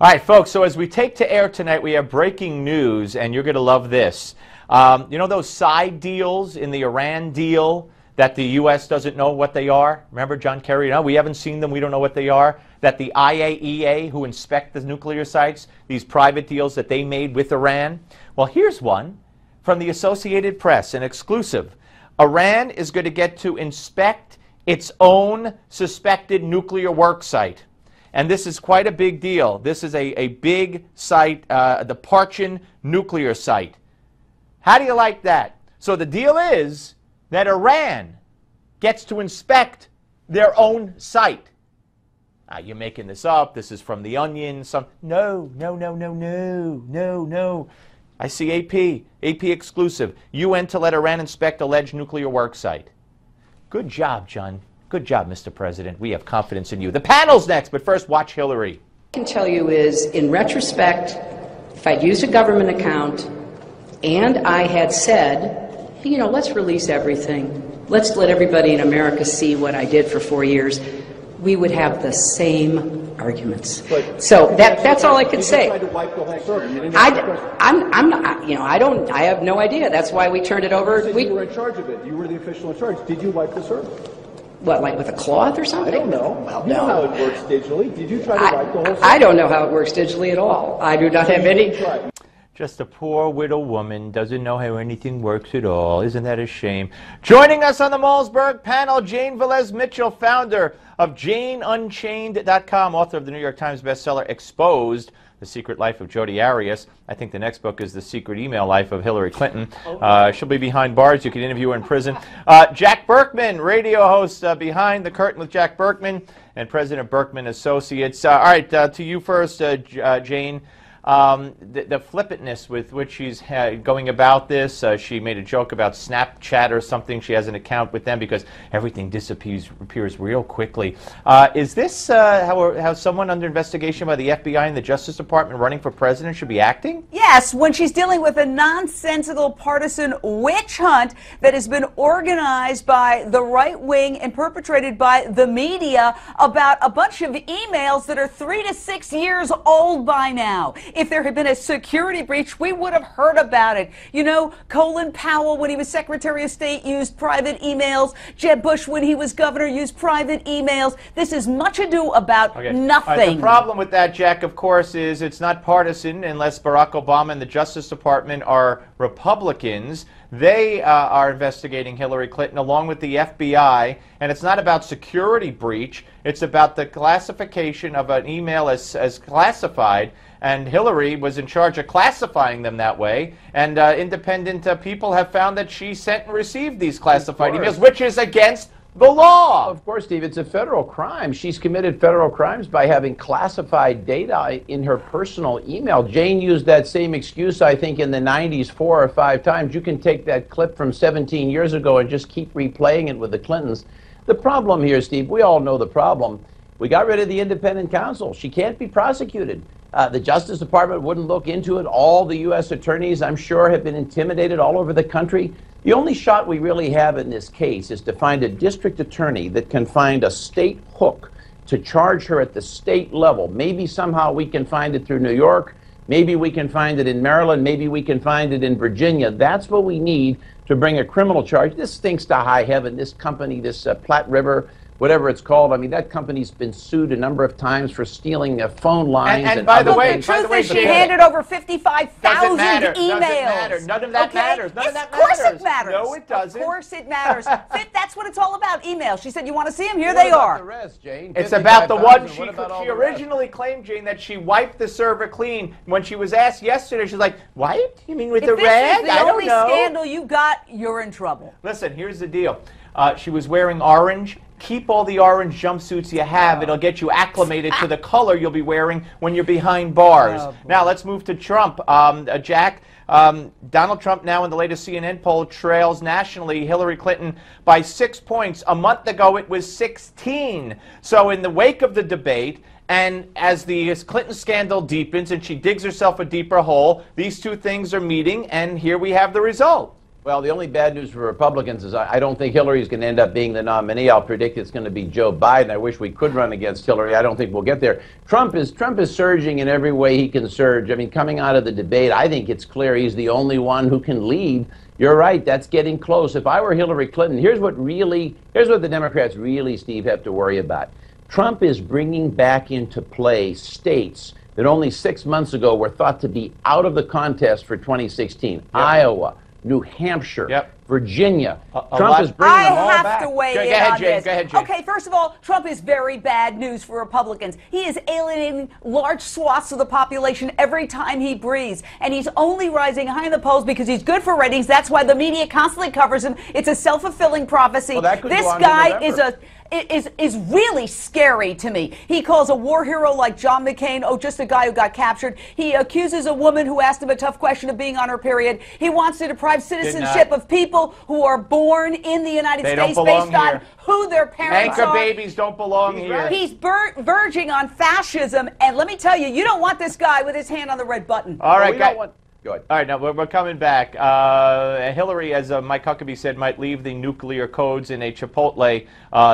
All right, folks, so as we take to air tonight, we have breaking news, and you're going to love this. You know those side deals in the Iran deal that the U.S. doesn't know what they are? Remember John Kerry? No, we haven't seen them. We don't know what they are. That the IAEA, who inspect the nuclear sites, these private deals that they made with Iran. Well, here's one from the Associated Press, an exclusive. Iran is going to get to inspect its own suspected nuclear work site. And this is quite a big deal. This is a big site, the Parchin nuclear site. How do you like that? So the deal is that Iran gets to inspect their own site. You're making this up. This is from The Onion. No. I see AP exclusive. UN to let Iran inspect alleged nuclear work site. Good job, John. Good job, Mr. President. We have confidence in you. The panel's next, but first, watch Hillary. I can tell you is, in retrospect, if I'd used a government account and I had said, you know, let's release everything, let's let everybody in America see what I did for 4 years, we would have the same arguments. So that's all I could say. I'm not, you know, I have no idea. That's why we turned it over. You were in charge of it. You were the official in charge. Did you wipe the server? What, like with a cloth or something? I don't know. Well, you know how it works digitally. Did you try to wipe the whole server? I don't know how it works digitally at all. I do not have any. Just a poor widow woman, doesn't know how anything works at all. Isn't that a shame? Joining us on the Malzberg panel, Jane Velez-Mitchell, founder of JaneUnchained.com, author of the New York Times bestseller Exposed: The Secret Life of Jodi Arias. I think the next book is The Secret Email Life of Hillary Clinton. She'll be behind bars. You can interview her in prison. Jack Burkman, radio host, Behind the Curtain with Jack Burkman, and president of Burkman Associates. All right, to you first, Jane. The flippantness with which she's going about this. She made a joke about Snapchat or something. She has an account with them because everything disappears real quickly. Is this how someone under investigation by the FBI and the Justice Department running for president should be acting? Yes, when she's dealing with a nonsensical partisan witch hunt that has been organized by the right wing and perpetrated by the media about a bunch of emails that are 3 to 6 years old by now. If there had been a security breach, we would have heard about it. You know, Colin Powell, when he was Secretary of State, used private emails. Jeb Bush, when he was governor, used private emails. This is much ado about nothing. The problem with that, Jack, of course, is it's not partisan unless Barack Obama and the Justice Department are Republicans. They are investigating Hillary Clinton along with the FBI, and it's not about security breach. It's about the classification of an email as classified, and Hillary was in charge of classifying them that way, and independent people have found that she sent and received these classified emails, which is against the law. Of course, Steve, it's a federal crime. She's committed federal crimes by having classified data in her personal email. Jane used that same excuse, I think, in the 90s 4 or 5 times. You can take that clip from 17 years ago and just keep replaying it with the Clintons. The problem here, Steve, we all know the problem. We got rid of the independent counsel. She can't be prosecuted. The Justice Department wouldn't look into it. All the U.S. attorneys, I'm sure, have been intimidated all over the country. The only shot we really have in this case is to find a district attorney that can find a state hook to charge her at the state level. Maybe somehow we can find it through New York. Maybe we can find it in Maryland. Maybe we can find it in Virginia. That's what we need to bring a criminal charge. This stinks to high heaven. This company, this Platte River, whatever it's called. I mean, that company's been sued a number of times for stealing phone lines. And by the way, the truth is she handed over 55,000 emails. Doesn't matter. None of that matters. None of that matters. Of course it matters. No, it doesn't. Of course it matters. That's what it's all about, emails. She said, you want to see them? Here they are. The rest, Jane? It's about the one she originally claimed, Jane, that she wiped the server clean. When she was asked yesterday, she's like, wiped? You mean with the rag? If this is the only scandal you got, you're in trouble. Listen, here's the deal. She was wearing orange. Keep all the orange jumpsuits you have. It'll get you acclimated to the color you'll be wearing when you're behind bars. Now, let's move to Trump. Jack, Donald Trump now in the latest CNN poll trails nationally Hillary Clinton by 6 points. A month ago, it was 16. So in the wake of the debate, and as the Clinton scandal deepens and she digs herself a deeper hole, these two things are meeting, and here we have the result. Well, the only bad news for Republicans is I don't think Hillary is going to end up being the nominee. I'll predict it's going to be Joe Biden. I wish we could run against Hillary. I don't think we'll get there. Trump is surging in every way he can surge. I mean, coming out of the debate, I think it's clear he's the only one who can lead. You're right. That's getting close. If I were Hillary Clinton, here's what the Democrats really, Steve, have to worry about. Trump is bringing back into play states that only 6 months ago were thought to be out of the contest for 2016. Yep. Iowa, New Hampshire, yep. Virginia. Trump is bringing them all back. I have to weigh in on this. Go ahead, Jane. Okay, first of all, Trump is very bad news for Republicans. He is alienating large swaths of the population every time he breathes. And he's only rising high in the polls because he's good for ratings. That's why the media constantly covers him. It's a self-fulfilling prophecy. Well, that could this go on guy is really scary to me. He calls a war hero like John McCain, just a guy who got captured. He accuses a woman who asked him a tough question of being on her period. He wants to deprive citizenship of people who are born in the United States based on who their parents are. Anchor babies don't belong here. He's verging on fascism, and let me tell you, you don't want this guy with his hand on the red button. All right, Good. All right, now we're coming back. Hillary, as Mike Huckabee said, might leave the nuclear codes in a Chipotle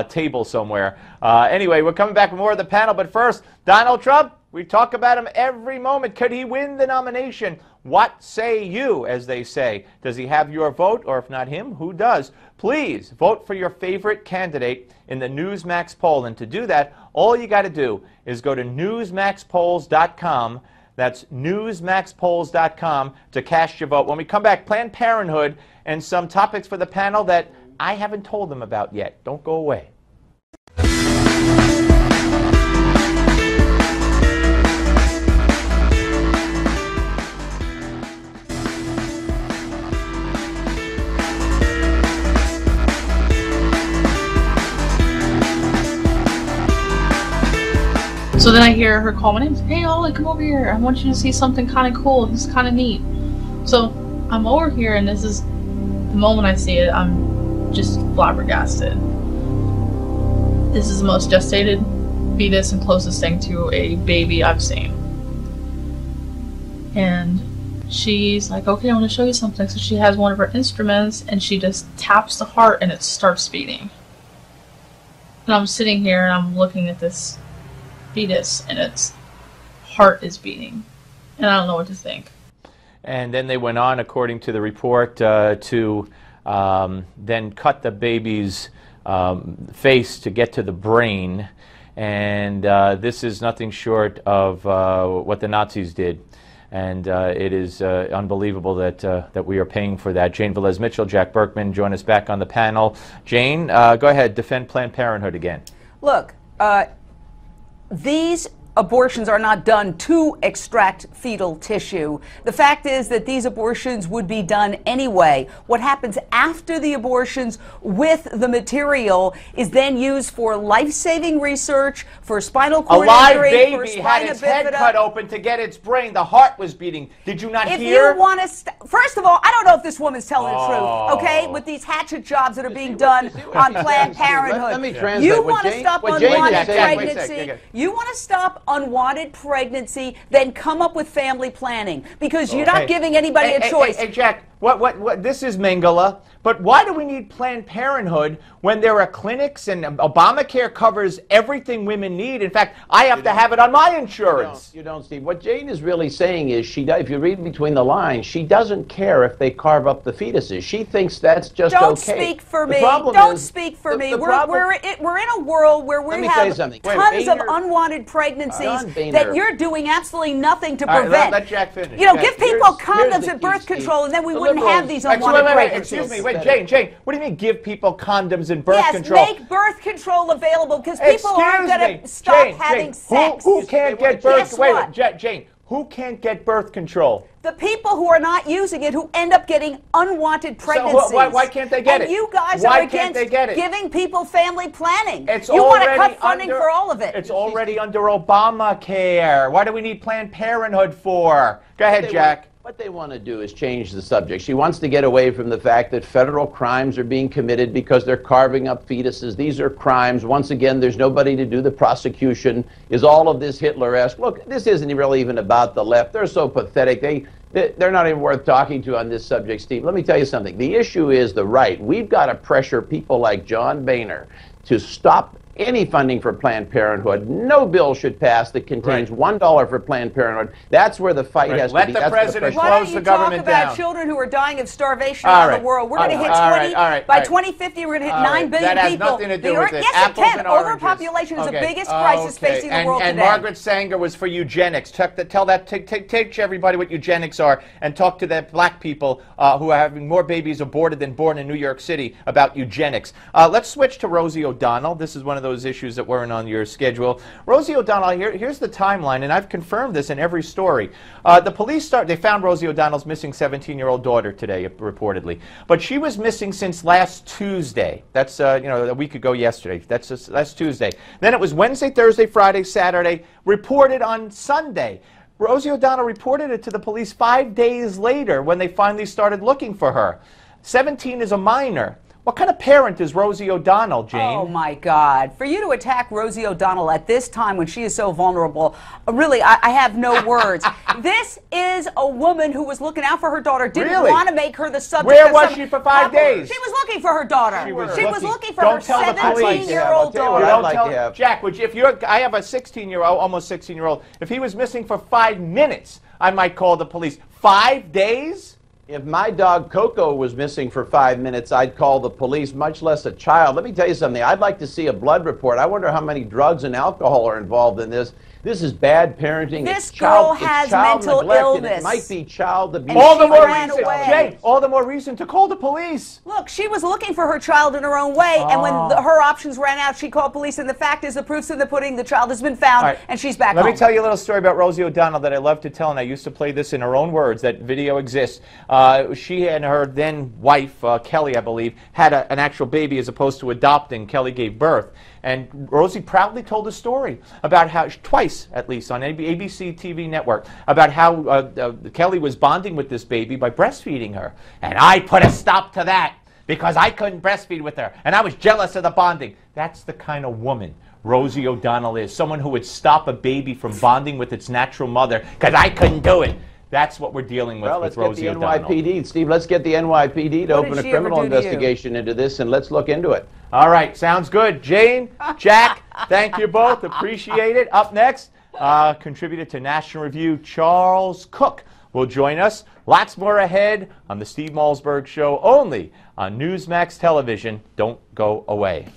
table somewhere. Anyway, we're coming back with more of the panel. But first, Donald Trump, we talk about him every moment. Could he win the nomination? What say you, as they say? Does he have your vote? Or if not him, who does? Please vote for your favorite candidate in the Newsmax poll. And to do that, all you got to do is go to newsmaxpolls.com. That's newsmaxpolls.com to cast your vote. When we come back, Planned Parenthood and some topics for the panel that I haven't told them about yet. Don't go away. So then I hear her call my name. Hey, Ollie, come over here. I want you to see something kind of cool. This is kind of neat. So I'm over here, and this is the moment I see it. I'm just flabbergasted. This is the most gestated fetus and closest thing to a baby I've seen. And she's like, okay, I want to show you something. So she has one of her instruments, and she just taps the heart, and it starts beating. And I'm sitting here, and I'm looking at this fetus, and its heart is beating, and I don't know what to think. And then they went on, according to the report, to then cut the baby's face to get to the brain, and this is nothing short of what the Nazis did. And it is unbelievable that we are paying for that. Jane Velez-Mitchell, Jack Burkman, join us back on the panel. Jane, go ahead, defend Planned Parenthood again. Look, these abortions are not done to extract fetal tissue. The fact is that these abortions would be done anyway. What happens after the abortions with the material is then used for life-saving research, for spinal cord injury, baby for spina had its head bifida. cut open to get its brain. The heart was beating. Did you not If hear? you want to, first of all, I don't know if this woman's telling the truth, okay, with these hatchet jobs that are being done on Planned Parenthood. Let me translate. You want to stop unwanted pregnancy. Wait a You want to stop unwanted pregnancy, then come up with family planning, because you're not giving anybody a choice. Hey, Jack, what? This is Mengele, but why do we need Planned Parenthood when there are clinics and Obamacare covers everything women need? In fact, I have to have it on my insurance. You don't, Steve. What Jane is really saying is, if you read between the lines, she doesn't care if they carve up the fetuses. She thinks that's just Don't okay. speak for me. Don't speak for me. We're in a world where we have tons of unwanted pregnancies that you're doing absolutely nothing to prevent. Right, let Jack finish. You know, give people condoms and birth control, and then we wouldn't have these unwanted pregnancies. Excuse me, Jane, what do you mean give people condoms and birth control? Yes, make birth control available, because people aren't going to stop having sex. Who can't get birth? Jane, who can't get birth control? The people who are not using it, who end up getting unwanted pregnancies. So why can't they get it? And you guys are against giving people family planning. You want to cut funding for all of it. It's already under Obamacare. Why do we need Planned Parenthood for? Go ahead, Jack. What they want to do is change the subject. She wants to get away from the fact that federal crimes are being committed because they're carving up fetuses. These are crimes. Once again, there's nobody to do the prosecution. Is all of this Hitler-esque? Look, this isn't really even about the left. They're so pathetic. They're not even worth talking to on this subject, Steve. Let me tell you something. The issue is the right. We've got to pressure people like John Boehner to stop any funding for Planned Parenthood. No bill should pass that contains $1 for Planned Parenthood. That's where the fight has to be. Let the president close the government down. Why don't you talk about children who are dying of starvation around the world? We're going to hit 20, by 2050, we're going to hit 9 billion that has people. Nothing to do with it. Yes, it Apples can. and oranges. Overpopulation is the biggest crisis facing the world and today. Margaret Sanger was for eugenics. Take everybody what eugenics are and talk to the black people who are having more babies aborted than born in New York City about eugenics. Let's switch to Rosie O'Donnell. This is one of those issues that weren't on your schedule. Rosie O'Donnell, here's the timeline, and I've confirmed this in every story. The police they found Rosie O'Donnell's missing 17-year-old daughter today, reportedly. But she was missing since last Tuesday. That's, a week ago yesterday. That's Tuesday. Then it was Wednesday, Thursday, Friday, Saturday, reported on Sunday. Rosie O'Donnell reported it to the police 5 days later when they finally started looking for her. 17 is a minor. What kind of parent is Rosie O'Donnell, Jane? Oh, my God. For you to attack Rosie O'Donnell at this time when she is so vulnerable, really, I have no words. This is a woman who was looking out for her daughter, didn't want to make her the subject Where of was she for 5 days? She was looking for her daughter. She was looking for her 17-year-old daughter. Jack, I have a 16-year-old, almost 16-year-old. If he was missing for 5 minutes, I might call the police. 5 days? If my dog Coco was missing for 5 minutes, I'd call the police, much less a child. Let me tell you something. I'd like to see a blood report. I wonder how many drugs and alcohol are involved in this. This is bad parenting. This girl has mental illness. It might be child abuse. All the more reason, Jay, all the more reason to call the police. Look, she was looking for her child in her own way, and when her options ran out, she called police, and the fact is, the proof's in the pudding. The child has been found, and she's back home. Let me tell you a little story about Rosie O'Donnell that I love to tell, and I used to play this in her own words. That video exists. She and her then wife, Kelly, I believe, had an actual baby as opposed to adopting. Kelly gave birth. And Rosie proudly told a story about how, twice at least, on ABC TV network, about how Kelly was bonding with this baby by breastfeeding her. And I put a stop to that because I couldn't breastfeed with her. And I was jealous of the bonding. That's the kind of woman Rosie O'Donnell is. Someone who would stop a baby from bonding with its natural mother because I couldn't do it. That's what we're dealing with Rosie O'Donnell. Let's get the NYPD. Steve, let's get the NYPD to open a criminal investigation into this, and let's look into it. All right, sounds good. Jane, Jack, thank you both. Appreciate it. Up next, contributor to National Review, Charles Cook, will join us. Lots more ahead on the Steve Malzberg Show, only on Newsmax Television. Don't go away.